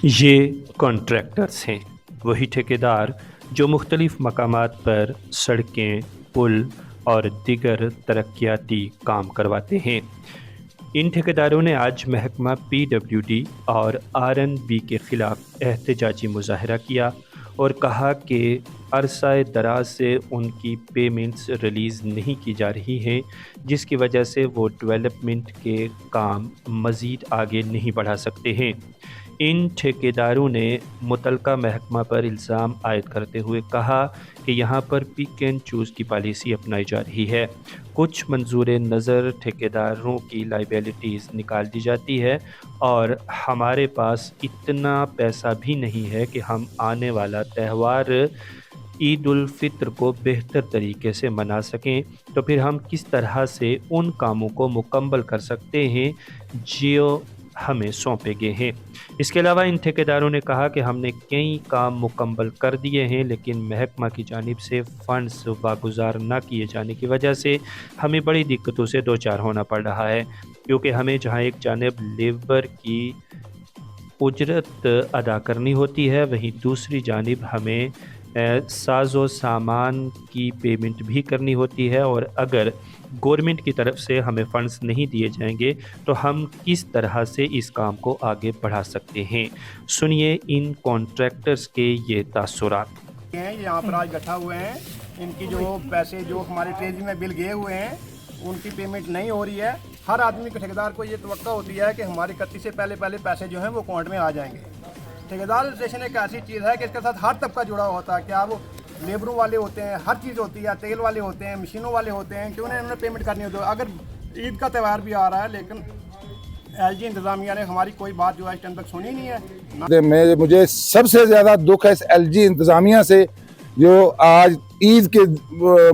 ये कॉन्ट्रैक्टर्स हैं, वही ठेकेदार जो मुख्तलिफ़ मकामात पर सड़कें, पुल और दीगर तरक्याती काम करवाते हैं। इन ठेकेदारों ने आज महकमा PWD और RNB के ख़िलाफ़ एहतजाजी मुज़ाहरा किया और कहा कि अरसा दराज से उनकी पेमेंट्स रिलीज़ नहीं की जा रही हैं, जिसकी वजह से वो डेवलपमेंट के काम मज़ीद आगे नहीं बढ़ा सकते हैं। इन ठेकेदारों ने मुतलका महकमा पर इल्ज़ाम आयद करते हुए कहा कि यहाँ पर पिक एंड चूज़ की पॉलिसी अपनाई जा रही है। कुछ मंजूर नज़र ठेकेदारों की लाइबिलिटीज़ निकाल दी जाती है और हमारे पास इतना पैसा भी नहीं है कि हम आने वाला त्यौहार ईद उल फित्र को बेहतर तरीके से मना सकें, तो फिर हम किस तरह से उन कामों को मुकम्मल कर सकते हैं जो हमें सौंपे गए हैं। इसके अलावा इन ठेकेदारों ने कहा कि हमने कई काम मुकम्मल कर दिए हैं, लेकिन महकमा की जानिब से फ़ंड्स वागुज़ार न किए जाने की वजह से हमें बड़ी दिक्कतों से दो चार होना पड़ रहा है, क्योंकि हमें जहां एक जानिब लेबर की उजरत अदा करनी होती है, वहीं दूसरी जानिब हमें साज़ो सामान की पेमेंट भी करनी होती है, और अगर गवर्नमेंट की तरफ से हमें फ़ंड्स नहीं दिए जाएंगे तो हम किस तरह से इस काम को आगे बढ़ा सकते हैं। सुनिए इन कॉन्ट्रैक्टर्स के ये तासुरात। यहाँ पर आज इकट्ठा हुए हैं, इनकी जो पैसे जो हमारे ट्रेजरी में बिल गए हुए हैं उनकी पेमेंट नहीं हो रही है। हर आदमी के ठेकेदार को ये तवक्का होती है कि हमारे 31 से पहले पैसे जो हैं वो अकाउंट में आ जाएंगे। ठेकेदार रजिस्ट्रेशन एक ऐसी चीज़ है कि इसके साथ हर तबका जुड़ा होता है। क्या वो लेबरों वाले होते हैं, हर चीज़ होती है, तेल वाले होते हैं, मशीनों वाले होते हैं, क्यों उन्होंने पेमेंट करनी होती है। अगर ईद का त्यौहार भी आ रहा है, लेकिन LG इंतज़ामिया ने हमारी कोई बात जो है इस टाइम तक सुनी नहीं है। मुझे सबसे ज़्यादा दुख है इस LG इंतज़ामिया से, जो आज ईद के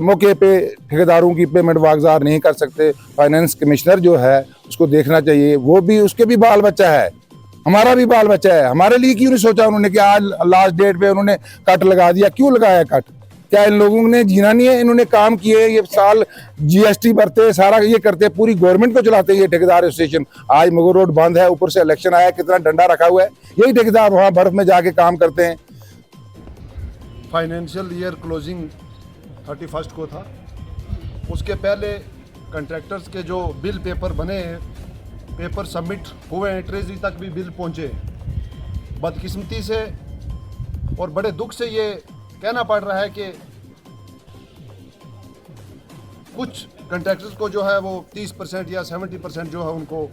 मौके पे ठेकेदारों की पेमेंट वागुज़ार नहीं कर सकते। फाइनेंस कमिश्नर जो है उसको देखना चाहिए, वो भी उसके भी बाल बच्चा है, हमारा भी बाल बच्चा है। हमारे लिए क्यों नहीं सोचा उन्होंने कि आज लास्ट डेट पे उन्होंने कट लगा दिया? क्यों लगाया कट? क्या इन लोगों ने जीना नहीं है? इन्होंने काम किए, ये साल GST भरते, सारा ये करते, पूरी गवर्नमेंट को चलाते हैं ये ठेकेदार स्टेशन। आज मगोर रोड बंद है, ऊपर से इलेक्शन आया, कितना डंडा रखा हुआ है, यही ठेकेदार वहाँ बर्फ में जाके काम करते हैं। फाइनेंशियल ईयर क्लोजिंग 31 को था, उसके पहले कंट्रैक्टर्स के जो बिल पेपर बने हैं, पेपर सबमिट हुए हैं, ट्रेजरी तक भी बिल पहुंचे। बदकिस्मती से और बड़े दुख से ये कहना पड़ रहा है कि कुछ कंट्रैक्टर्स को जो है वो 30% या 70% जो है उनको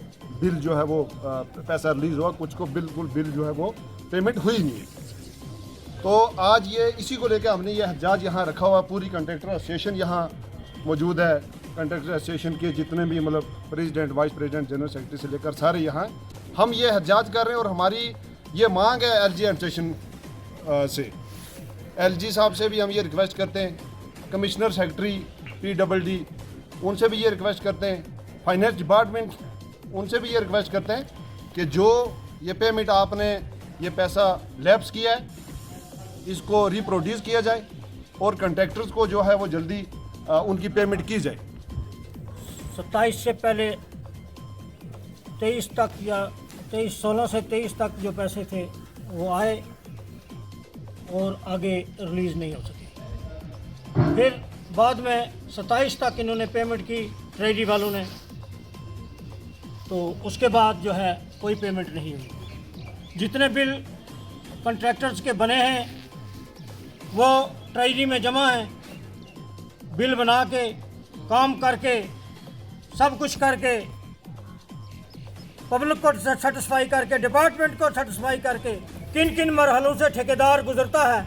बिल जो है वो पैसा रिलीज़ हुआ, कुछ को बिल्कुल बिल जो है वो पेमेंट हुई नहीं है। तो आज ये इसी को लेकर हमने ये एहतजाज यहाँ रखा हुआ। पूरी कंट्रैक्टर एसोसिएशन यहाँ मौजूद है। कंट्रैक्टर एसोसिएशन के जितने भी मतलब president, vice president, general secretary से लेकर सारे यहाँ हम ये एहतजाज कर रहे हैं। और हमारी ये मांग है LG एडमिनिस्ट्रेशन से, LG साहब से भी हम ये रिक्वेस्ट करते हैं, कमिश्नर सेक्रेटरी PWD उनसे भी ये रिक्वेस्ट करते हैं, फाइनेंस डिपार्टमेंट उनसे भी ये रिक्वेस्ट करते हैं कि जो ये पेमेंट आपने ये पैसा लैप्स किया है इसको रिप्रोड्यूस किया जाए और कंट्रैक्टर्स को जो है वो जल्दी उनकी पेमेंट की जाए। 27 से पहले 23 तक या 16 से 23 तक जो पैसे थे वो आए और आगे रिलीज़ नहीं हो सके। फिर बाद में 27 तक इन्होंने पेमेंट की ट्रेजरी वालों ने, तो उसके बाद जो है कोई पेमेंट नहीं हुई। जितने बिल कॉन्ट्रैक्टर्स के बने हैं वो ट्रेजरी में जमा हैं। बिल बना के, काम करके, सब कुछ करके, पब्लिक को सेटिस्फाई करके, डिपार्टमेंट को सेटिस्फाई करके, किन किन मरहलों से ठेकेदार गुजरता है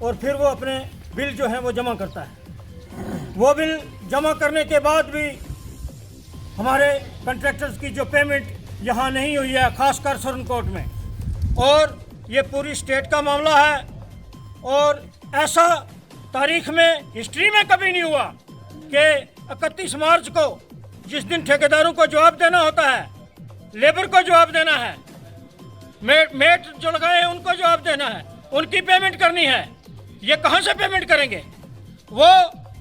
और फिर वो अपने बिल जो है वो जमा करता है। वो बिल जमा करने के बाद भी हमारे कॉन्ट्रैक्टर्स की जो पेमेंट यहाँ नहीं हुई है, खासकर सुरनकोट में, और ये पूरी स्टेट का मामला है। और ऐसा तारीख में, हिस्ट्री में कभी नहीं हुआ कि 31 मार्च को, जिस दिन ठेकेदारों को जवाब देना होता है, लेबर को जवाब देना है, मेट जो लगाए हैं उनको जवाब देना है, उनकी पेमेंट करनी है, ये कहाँ से पेमेंट करेंगे? वो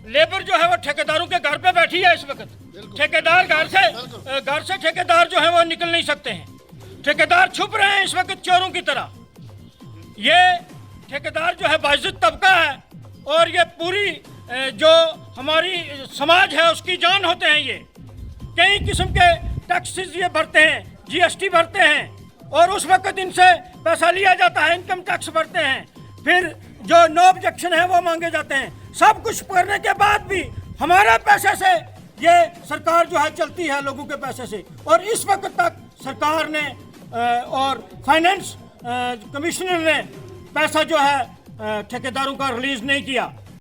लेबर जो है वो ठेकेदारों के घर पे बैठी है इस वक्त। ठेकेदार घर से ठेकेदार जो है वो निकल नहीं सकते हैं। ठेकेदार छुप रहे हैं इस वक्त चोरों की तरह। ये ठेकेदार जो है बाइज्जत तबका है और ये पूरी जो हमारी समाज है उसकी जान होते हैं। ये कई किस्म के टैक्सेस ये भरते हैं, जीएसटी भरते हैं और उस वक्त इनसे पैसा लिया जाता है, इनकम टैक्स भरते हैं, फिर जो नो ऑब्जेक्शन है वो मांगे जाते हैं। सब कुछ करने के बाद भी हमारे पैसे से ये सरकार जो है चलती है, लोगों के पैसे से। और इस वक्त तक सरकार ने और फाइनेंस कमिश्नर ने पैसा जो है ठेकेदारों का रिलीज नहीं किया।